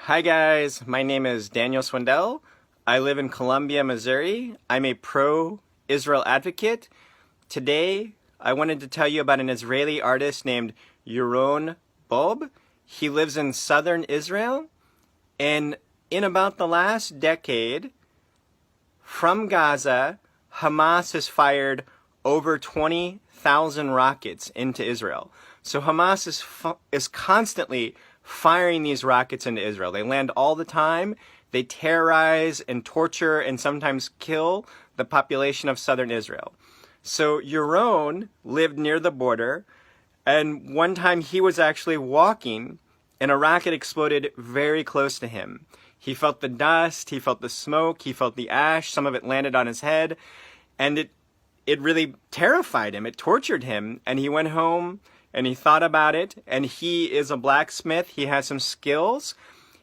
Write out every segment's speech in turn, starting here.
Hi guys, my name is Daniel Swindell. I live in Columbia, Missouri. I'm a pro-Israel advocate. Today, I wanted to tell you about an Israeli artist named Yaron. He lives in southern Israel, and in about the last decade, from Gaza, Hamas has fired over 20,000 rockets into Israel. So Hamas is constantly firing these rockets into Israel. They land all the time. They terrorize and torture and sometimes kill the population of southern Israel. So Yaron lived near the border, and one time he was actually walking and a rocket exploded very close to him. He felt the dust, he felt the smoke, he felt the ash, some of it landed on his head, and it really terrified him. It tortured him, and he went home and he thought about it, and he is a blacksmith. He has some skills,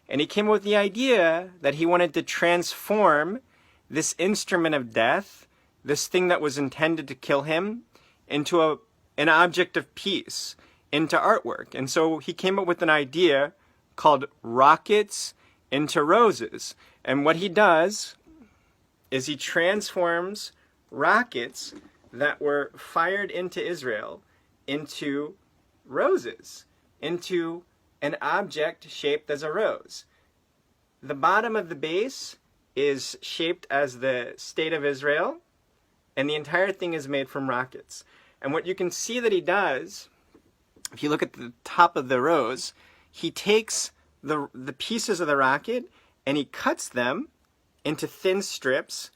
and he came up with the idea that he wanted to transform this instrument of death, this thing that was intended to kill him, into an object of peace, into artwork. And so he came up with an idea called rockets into roses. And what he does is he transforms rockets that were fired into Israel into roses, into an object shaped as a rose. The bottom of the base is shaped as the state of Israel, and the entire thing is made from rockets. And what you can see that he does, if you look at the top of the rose, he takes the pieces of the rocket and he cuts them into thin strips.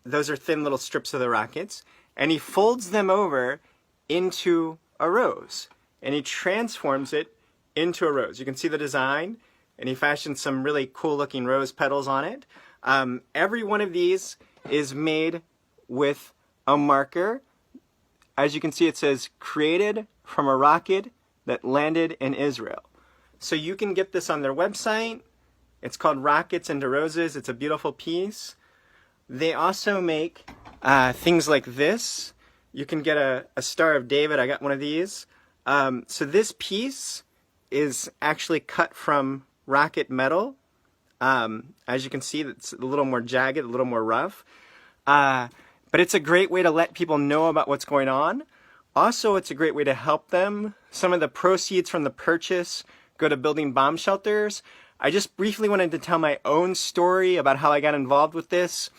Those are thin little strips of the rockets, and he folds them over into a rose, and he transforms it into a rose. You can see the design, and he fashioned some really cool looking rose petals on it. Every one of these is made with a marker. As you can see, it says created from a rocket that landed in Israel. So you can get this on their website. It's called Rockets into Roses. It's a beautiful piece. They also make things like this. You can get a Star of David. I got one of these. So this piece is actually cut from rocket metal. As you can see, it's a little more jagged, a little more rough. But it's a great way to let people know about what's going on. Also, it's a great way to help them. Some of the proceeds from the purchase go to building bomb shelters. I just briefly wanted to tell my own story about how I got involved with this.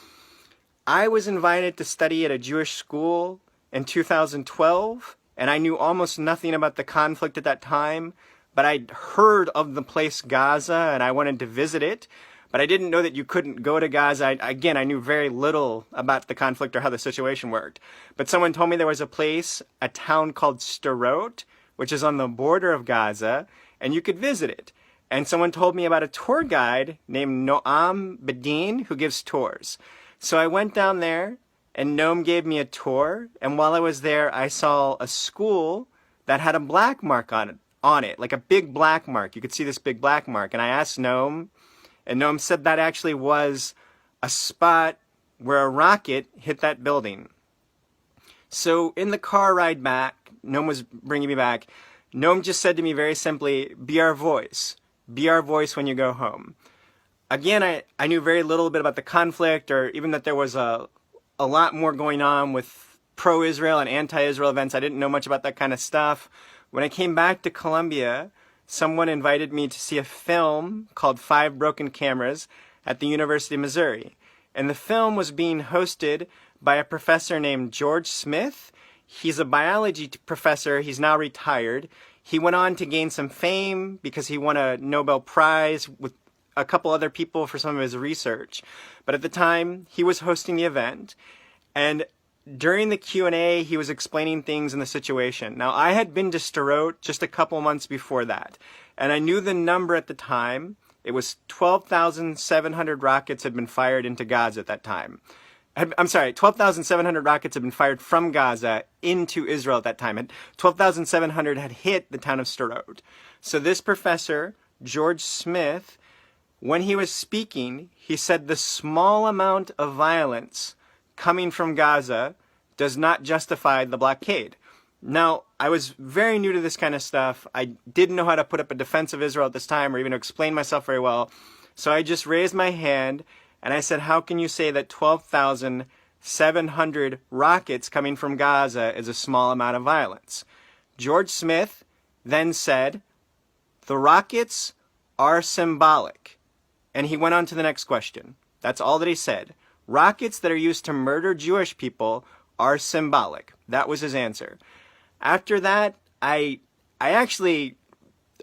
I was invited to study at a Jewish school in 2012, and I knew almost nothing about the conflict at that time, but I'd heard of the place Gaza, and I wanted to visit it, but I didn't know that you couldn't go to Gaza. I knew very little about the conflict or how the situation worked, but someone told me there was a place, a town called Sderot, which is on the border of Gaza, and you could visit it. And someone told me about a tour guide named Noam Bedin who gives tours. So I went down there, and Noam gave me a tour, and while I was there, I saw a school that had a black mark on it, like a big black mark. You could see this big black mark, and I asked Noam, and Noam said that actually was a spot where a rocket hit that building. So in the car ride back, Noam was bringing me back, Noam just said to me very simply, be our voice. Be our voice when you go home. Again, I knew very little bit about the conflict, or even that there was a lot more going on with pro-Israel and anti-Israel events. I didn't know much about that kind of stuff. When I came back to Columbia, someone invited me to see a film called 5 Broken Cameras at the University of Missouri. And the film was being hosted by a professor named George Smith. He's a biology professor. He's now retired. He went on to gain some fame because he won a Nobel Prize with a couple other people for some of his research. But at the time, he was hosting the event, and during the Q&A, he was explaining things in the situation. Now, I had been to Sderot just a couple months before that, and I knew the number at the time. It was 12,700 rockets had been fired into Gaza at that time. I'm sorry, 12,700 rockets had been fired from Gaza into Israel at that time. 12,700 had hit the town of Sderot. So this professor, George Smith, when he was speaking, he said the small amount of violence coming from Gaza does not justify the blockade. Now, I was very new to this kind of stuff. I didn't know how to put up a defense of Israel at this time or even to explain myself very well. So I just raised my hand and I said, how can you say that 12,700 rockets coming from Gaza is a small amount of violence? George Smith then said, the rockets are symbolic. And he went on to the next question. That's all that he said. Rockets that are used to murder Jewish people are symbolic. That was his answer. After that, I actually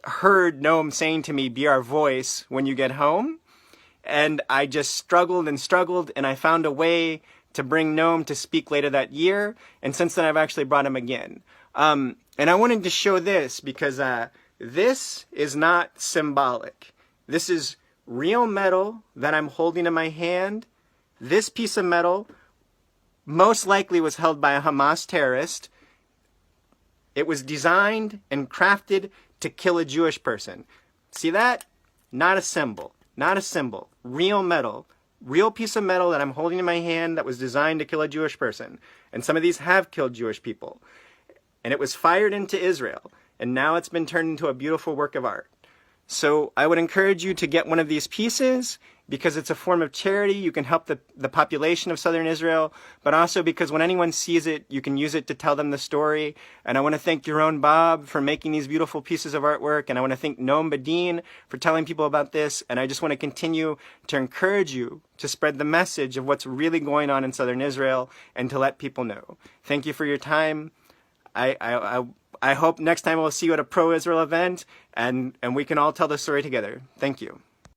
heard Noam saying to me, be our voice when you get home. And I just struggled, and I found a way to bring Noam to speak later that year. And since then, I've actually brought him again. And I wanted to show this because this is not symbolic. This is real metal that I'm holding in my hand. This piece of metal most likely was held by a Hamas terrorist. It was designed and crafted to kill a Jewish person. See that? Not a symbol. Not a symbol. Real metal. Real piece of metal that I'm holding in my hand that was designed to kill a Jewish person. And some of these have killed Jewish people. And it was fired into Israel. And now it's been turned into a beautiful work of art. So I would encourage you to get one of these pieces because it's a form of charity. You can help the population of southern Israel, but also because when anyone sees it, you can use it to tell them the story. And I want to thank Yaron Bob for making these beautiful pieces of artwork. And I want to thank Noam Badin for telling people about this. And I just want to continue to encourage you to spread the message of what's really going on in southern Israel and to let people know. Thank you for your time. I hope next time we'll see you at a pro-Israel event and we can all tell the story together. Thank you.